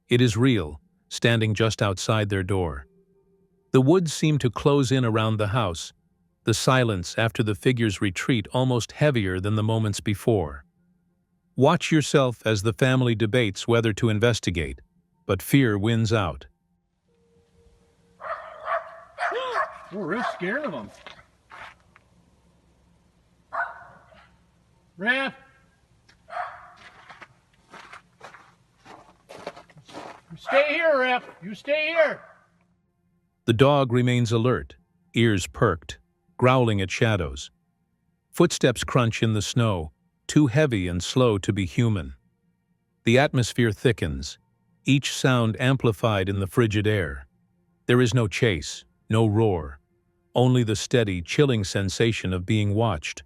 It is real, standing just outside their door. The woods seem to close in around the house, the silence after the figure's retreat almost heavier than the moments before. Watch yourself as the family debates whether to investigate, but fear wins out. We're real scared of them. Ref! You stay here, Ref! You stay here! The dog remains alert, ears perked, growling at shadows. Footsteps crunch in the snow, too heavy and slow to be human. The atmosphere thickens, each sound amplified in the frigid air. There is no chase, no roar, only the steady, chilling sensation of being watched.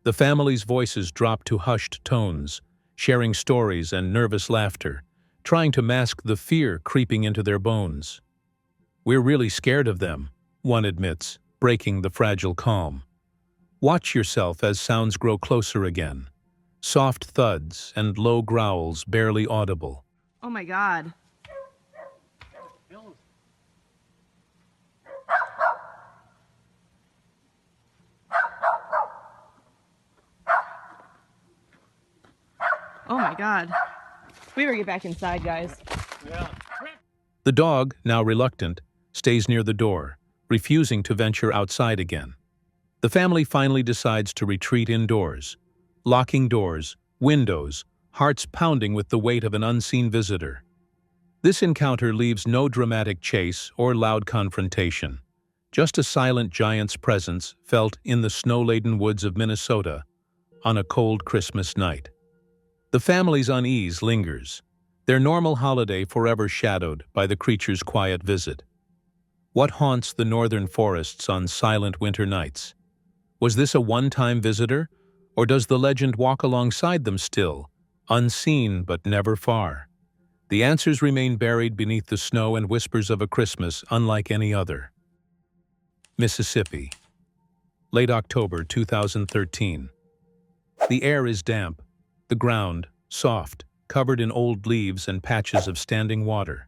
The family's voices drop to hushed tones, sharing stories and nervous laughter, trying to mask the fear creeping into their bones. "We're really scared of them," one admits, breaking the fragile calm. Watch yourself as sounds grow closer again. Soft thuds and low growls barely audible. Oh my God. Oh my God. We better get back inside, guys. Yeah. The dog, now reluctant, stays near the door, refusing to venture outside again. The family finally decides to retreat indoors, locking doors, windows, hearts pounding with the weight of an unseen visitor. This encounter leaves no dramatic chase or loud confrontation, just a silent giant's presence felt in the snow-laden woods of Minnesota on a cold Christmas night. The family's unease lingers, their normal holiday forever shadowed by the creature's quiet visit. What haunts the northern forests on silent winter nights? Was this a one-time visitor, or does the legend walk alongside them still, unseen but never far? The answers remain buried beneath the snow and whispers of a Christmas unlike any other. Mississippi. Late October 2013. The air is damp, the ground soft, covered in old leaves and patches of standing water.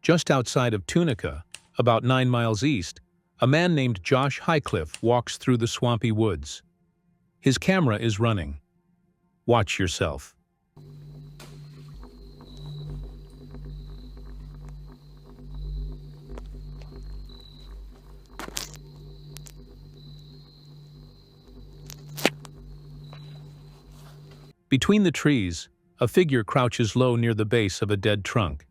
Just outside of Tunica, about 9 miles east, A man named Josh Highcliffe walks through the swampy woods. His camera is running. Watch yourself. Between the trees, a figure crouches low near the base of a dead trunk.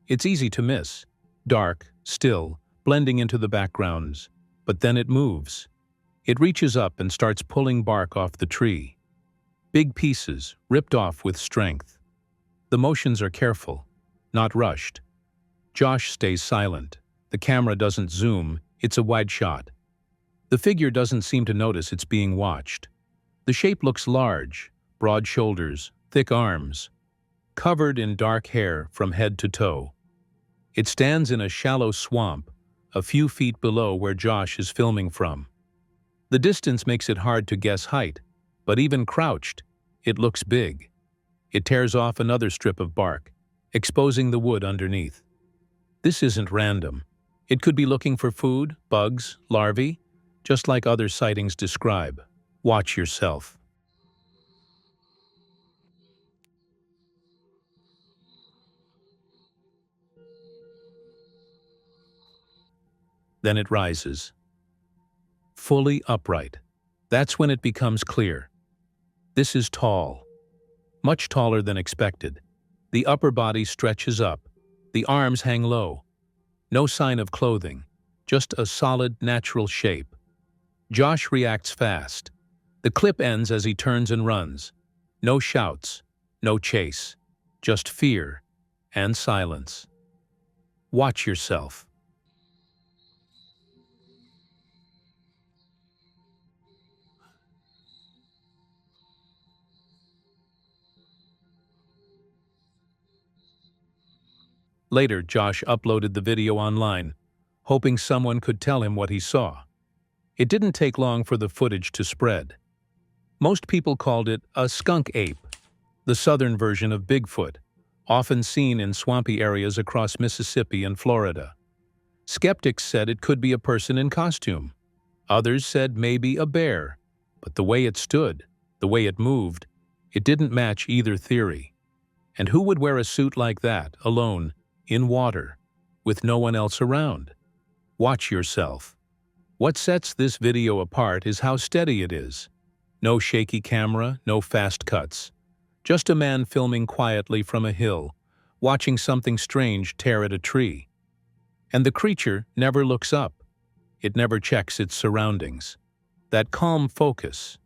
It's easy to miss. Dark, still, blending into the backgrounds. But then it moves. It reaches up and starts pulling bark off the tree. Big pieces, ripped off with strength. The motions are careful, not rushed. Josh stays silent. The camera doesn't zoom, it's a wide shot. The figure doesn't seem to notice it's being watched. The shape looks large, broad shoulders, thick arms, covered in dark hair from head to toe. It stands in a shallow swamp, a few feet below where Josh is filming from. The distance makes it hard to guess height, but even crouched, it looks big. It tears off another strip of bark, exposing the wood underneath. This isn't random. It could be looking for food, bugs, larvae, just like other sightings describe. Watch yourself. Then it rises. Fully upright. That's when it becomes clear. This is tall. Much taller than expected. The upper body stretches up. The arms hang low. No sign of clothing. Just a solid, natural shape. Josh reacts fast. The clip ends as he turns and runs. No shouts. No chase. Just fear and silence. Watch yourself. Later, Josh uploaded the video online, hoping someone could tell him what he saw. It didn't take long for the footage to spread. Most people called it a skunk ape, the southern version of Bigfoot, often seen in swampy areas across Mississippi and Florida. Skeptics said it could be a person in costume. Others said maybe a bear, but the way it stood, the way it moved, it didn't match either theory. And who would wear a suit like that, alone, in water, with no one else around? Watch yourself. What sets this video apart is how steady it is. No shaky camera, no fast cuts. Just a man filming quietly from a hill, watching something strange tear at a tree. And the creature never looks up. It never checks its surroundings. That calm focus,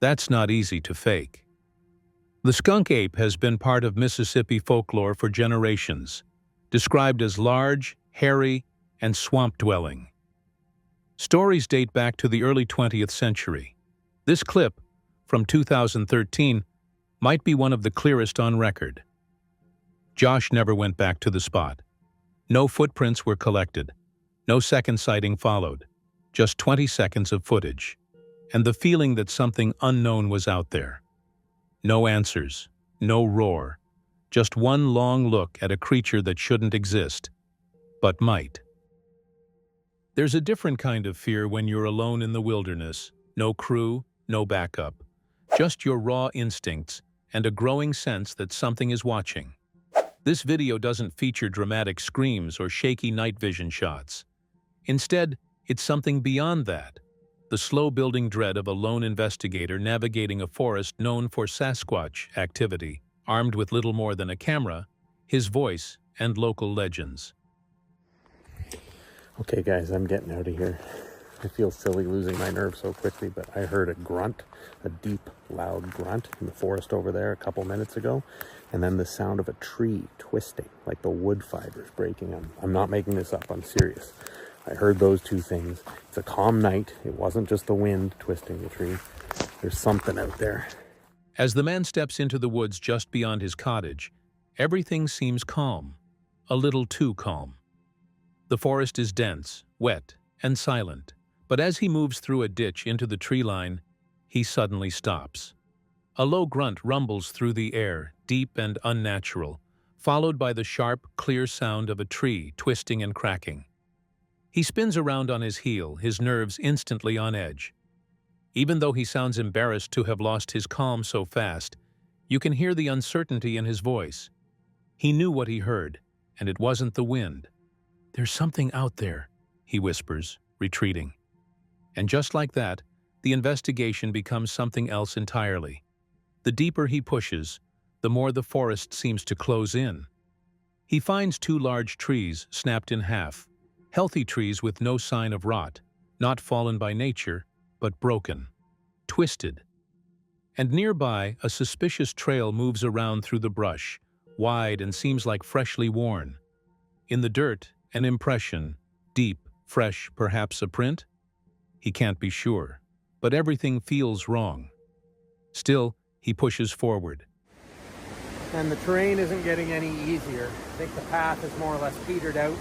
that's not easy to fake. The skunk ape has been part of Mississippi folklore for generations, described as large, hairy, and swamp-dwelling. Stories date back to the early 20th century. This clip, from 2013, might be one of the clearest on record. Josh never went back to the spot. No footprints were collected. No second sighting followed. Just 20 seconds of footage. And the feeling that something unknown was out there. No answers. No roar. Just one long look at a creature that shouldn't exist, but might. There's a different kind of fear when you're alone in the wilderness. No crew, no backup. Just your raw instincts and a growing sense that something is watching. This video doesn't feature dramatic screams or shaky night vision shots. Instead, it's something beyond that. The slow-building dread of a lone investigator navigating a forest known for Sasquatch activity, armed with little more than a camera, his voice, and local legends. Okay guys, I'm getting out of here. I feel silly losing my nerve so quickly, but I heard a grunt, a deep, loud grunt in the forest over there a couple minutes ago, and then the sound of a tree twisting, like the wood fibers breaking. I'm not making this up, I'm serious. I heard those two things. It's a calm night. It wasn't just the wind twisting the tree. There's something out there. As the man steps into the woods just beyond his cottage, everything seems calm, a little too calm. The forest is dense, wet, and silent, but as he moves through a ditch into the tree line, he suddenly stops. A low grunt rumbles through the air, deep and unnatural, followed by the sharp, clear sound of a tree twisting and cracking. He spins around on his heel, his nerves instantly on edge. Even though he sounds embarrassed to have lost his calm so fast, you can hear the uncertainty in his voice. He knew what he heard, and it wasn't the wind. "There's something out there," he whispers, retreating. And just like that, the investigation becomes something else entirely. The deeper he pushes, the more the forest seems to close in. He finds 2 large trees snapped in half, healthy trees with no sign of rot, not fallen by nature, but broken, twisted. And nearby, a suspicious trail moves around through the brush, wide and seems like freshly worn. In the dirt, an impression, deep, fresh, perhaps a print? He can't be sure, but everything feels wrong. Still, he pushes forward. And the terrain isn't getting any easier. I think the path is more or less petered out.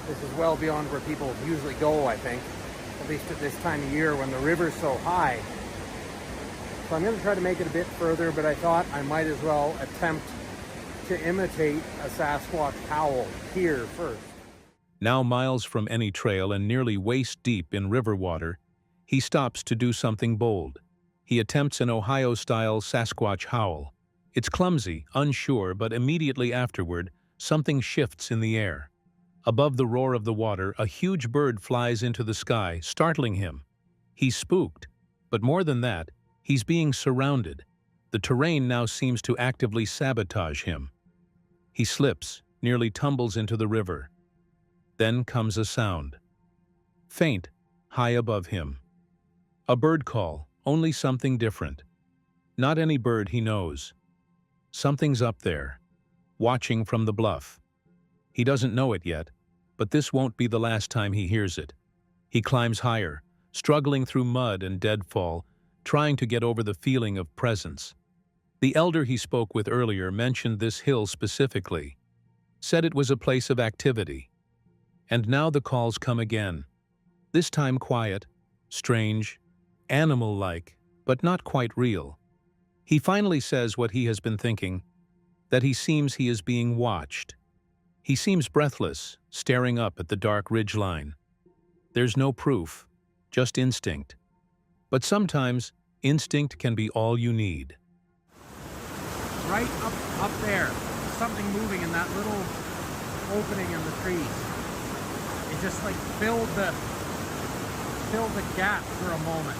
This is well beyond where people usually go, I think, at least at this time of year when the river's so high. So I'm going to try to make it a bit further, but I thought I might as well attempt to imitate a Sasquatch howl here first. Now miles from any trail and nearly waist-deep in river water, he stops to do something bold. He attempts an Ohio-style Sasquatch howl. It's clumsy, unsure, but immediately afterward, something shifts in the air. Above the roar of the water, a huge bird flies into the sky, startling him. He's spooked, but more than that, he's being surrounded. The terrain now seems to actively sabotage him. He slips, nearly tumbles into the river. Then comes a sound. Faint, high above him. A bird call, only something different. Not any bird he knows. Something's up there, watching from the bluff. He doesn't know it yet, but this won't be the last time he hears it. He climbs higher, struggling through mud and deadfall, trying to get over the feeling of presence. The elder he spoke with earlier mentioned this hill specifically, said it was a place of activity. And now the calls come again, this time quiet, strange, animal-like, but not quite real. He finally says what he has been thinking, that he seems he is being watched. He seems breathless, staring up at the dark ridgeline. There's no proof, just instinct. But sometimes, instinct can be all you need. Right up there, something moving in that little opening in the trees. It just like filled the gap for a moment.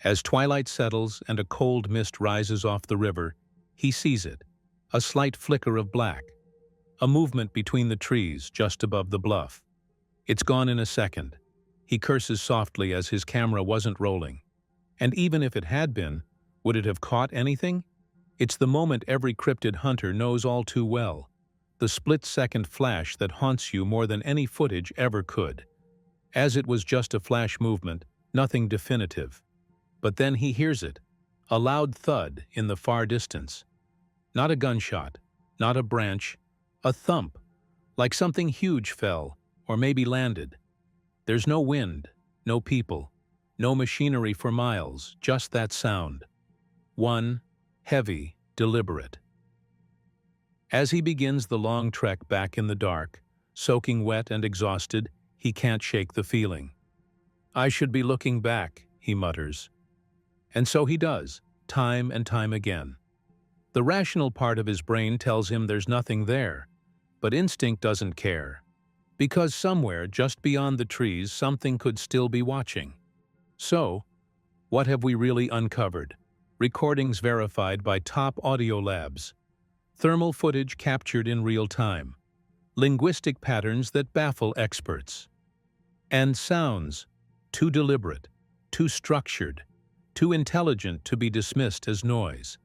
As twilight settles and a cold mist rises off the river, he sees it, a slight flicker of black, a movement between the trees just above the bluff. It's gone in a second. He curses softly as his camera wasn't rolling. And even if it had been, would it have caught anything? It's the moment every cryptid hunter knows all too well, the split-second flash that haunts you more than any footage ever could. As it was just a flash movement, nothing definitive. But then he hears it, a loud thud in the far distance. Not a gunshot, not a branch, a thump, like something huge fell, or maybe landed. There's no wind, no people, no machinery for miles, just that sound. One, heavy, deliberate. As he begins the long trek back in the dark, soaking wet and exhausted, he can't shake the feeling. "I should be looking back," he mutters. And so he does, time and time again. The rational part of his brain tells him there's nothing there, but instinct doesn't care. Because somewhere, just beyond the trees, something could still be watching. So, what have we really uncovered? Recordings verified by top audio labs. Thermal footage captured in real time. Linguistic patterns that baffle experts. And sounds, too deliberate, too structured, too intelligent to be dismissed as noise.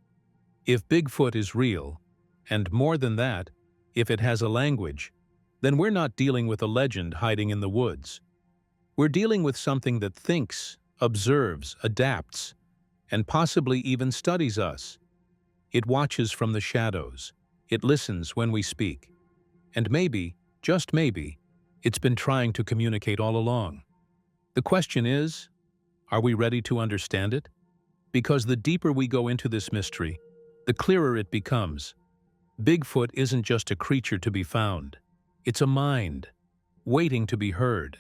If Bigfoot is real, and more than that, if it has a language, then we're not dealing with a legend hiding in the woods. We're dealing with something that thinks, observes, adapts, and possibly even studies us. It watches from the shadows. It listens when we speak. And maybe, just maybe, it's been trying to communicate all along. The question is, are we ready to understand it? Because the deeper we go into this mystery, the clearer it becomes. Bigfoot isn't just a creature to be found. It's a mind. waiting to be heard.